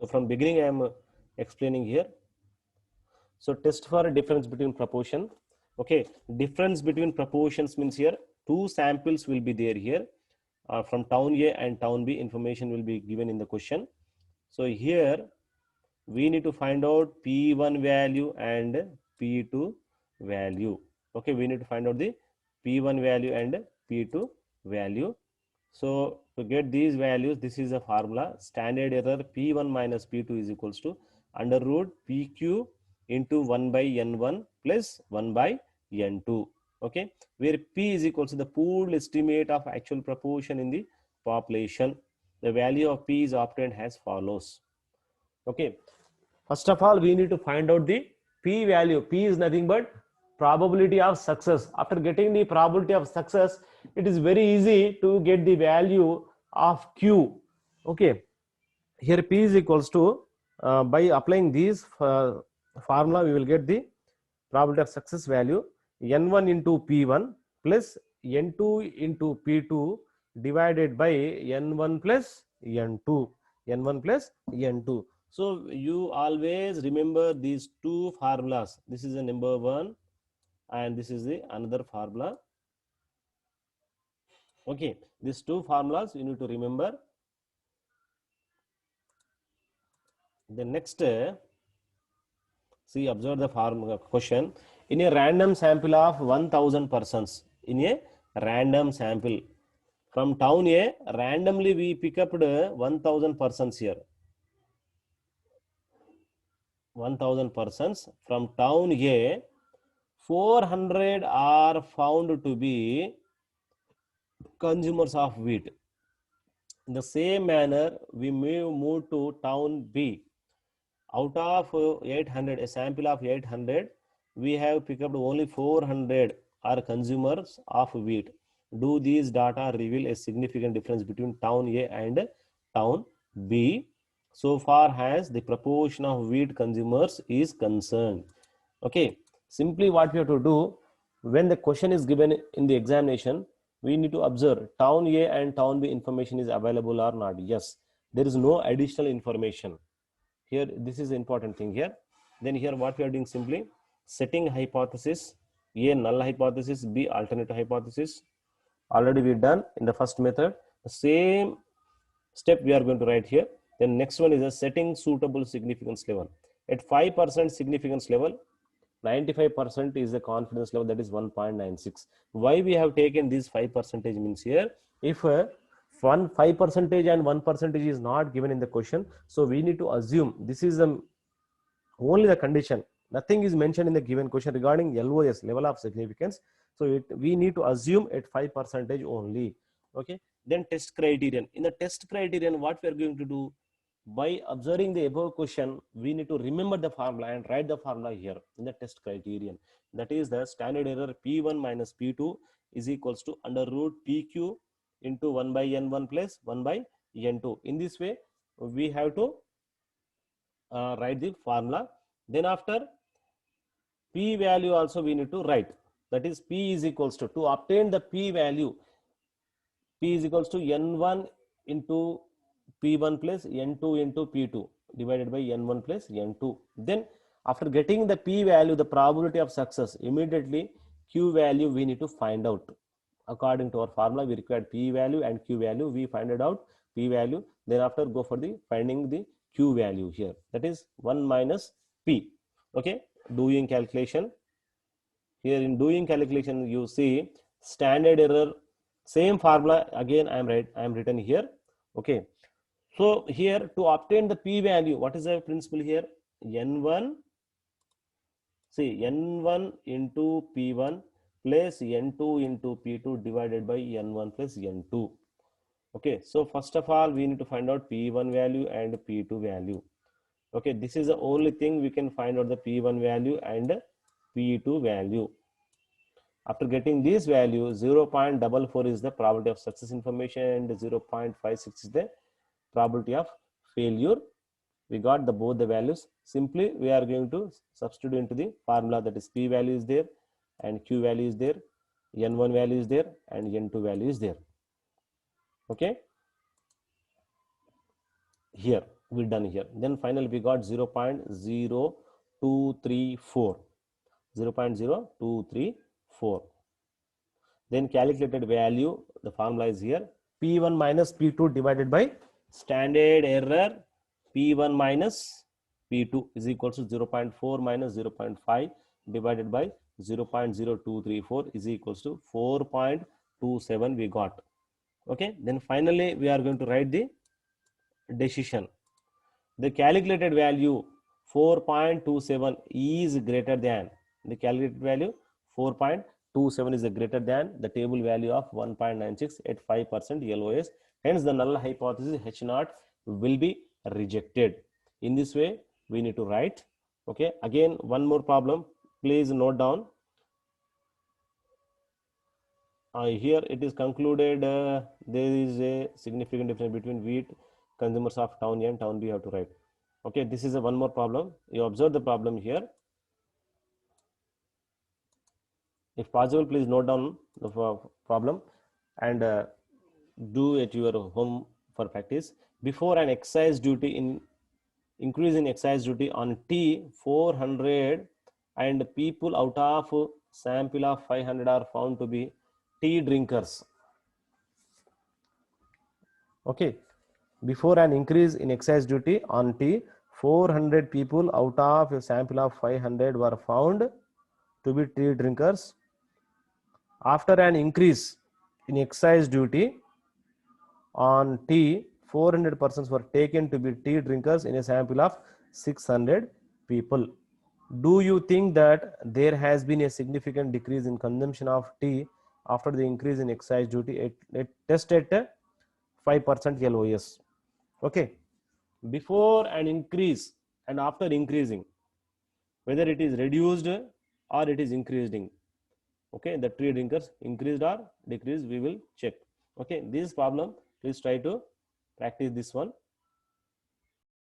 So from beginning I am explaining here. So test for a difference between proportion. Okay, difference between proportions means here two samples will be there here from town A and town B. Information will be given in the question. So here we need to find out P1 value and P2 value. Okay, we need to find out the P1 value and P2 value. So to get these values, this is a formula. Standard error P1 minus P2 is equals to under root PQ into 1 by N1 plus 1 by N2. Okay, where P is equals to the pooled estimate of actual proportion in the population. The value of P is obtained as follows. Okay, first of all, we need to find out the P value. P is nothing but probability of success. After getting the probability of success, it is very easy to get the value of Q. Okay, here P is equals to, by applying these formula, we will get the probability of success value N1 into P1 plus N2 into P2 divided by N1 plus N2. N1 plus N2. So you always remember these two formulas. This is the number one and this is the another formula. Okay, these two formulas you need to remember. The next, see, observe the formula question. In a random sample of 1000 persons, in a random sample from town A, randomly we pick up 1000 persons here. 1000 persons from town A, 400 are found to be consumers of wheat. In the same manner, we may move to town B. Out of 800, a sample of 800, we have picked up only 400 are consumers of wheat. Do these data reveal a significant difference between town A and town B so far as the proportion of wheat consumers is concerned? Okay, simply what we have to do, when the question is given in the examination, we need to observe town A and town B information is available or not. Yes, there is no additional information. Here, this is the important thing here. Then here what we are doing, simply setting hypothesis, A null hypothesis, B alternative hypothesis. Already we done in the first method. The same step we are going to write here. Then next one is a setting suitable significance level. At 5% significance level, 95% is the confidence level, that is 1.96. Why we have taken this 5% means here, if 5% and 1% is not given in the question, so we need to assume this is only the condition. Nothing is mentioned in the given question regarding LOS, level of significance. So we need to assume at 5% only. Okay. Then test criterion. In the test criterion, what we are going to do, by observing the above question, we need to remember the formula and write the formula here in the test criterion. That is the standard error P1 minus P2 is equals to under root PQ into 1 by N1 plus 1 by N2. In this way, we have to write the formula. Then after P value also we need to write. That is P is equals to obtain the P value, P is equals to N1 into P1 plus N2 into P2 divided by N1 plus N2. Then after getting the P value, the probability of success, immediately Q value we need to find out. According to our formula, we require P value and Q value. We find it out P value. Then after go for the finding the Q value here. That is 1 minus P. Okay. Doing calculation. Here in doing calculation, you see standard error, same formula again I am written here. Okay. So here to obtain the P value, what is the principle here? N1, see N1 into P1 plus N2 into P2 divided by N1 plus N2. Okay, so first of all, we need to find out P1 value and P2 value. Okay, this is the only thing we can find out the P1 value and P2 value. After getting this value, 0.44 is the probability of success information and 0.56 is the probability of failure. We got both the values. Simply we are going to substitute into the formula, that is P value is there and Q value is there, N1 value is there and N2 value is there. Okay, here we done here. Then finally we got 0.0234. 0.0234. Then calculated value, the formula is here. P1 minus P2 divided by standard error P1 minus P2 is equal to 0.4 minus 0.5 divided by 0.0234 is equals to 4.27 we got. Okay, then finally we are going to write the decision. The calculated value 4.27 is greater than, the calculated value 4.27 is greater than the table value of 1.96 at 5% LOS. Hence the null hypothesis H0 will be rejected. In this way we need to write. Okay, again one more problem, please note down. Here it is concluded there is a significant difference between wheat consumers of town A and town B. Have to write. Okay, this is a one more problem. You observe the problem here. If possible, please note down the problem and do at your home for practice. Before an excise duty in increase in excise duty on tea, 400 and people out of sample of 500 are found to be tea drinkers. Okay, before an increase in excise duty on tea, 400 people out of a sample of 500 were found to be tea drinkers. After an increase in excise duty on tea, 400 persons were taken to be tea drinkers in a sample of 600 people. Do you think that there has been a significant decrease in consumption of tea after the increase in excise duty at test at 5% LOS? Okay, before an increase and after increasing, whether it is reduced or it is increasing. Okay, the tea drinkers increased or decreased, we will check. Okay, this problem please try to practice this one.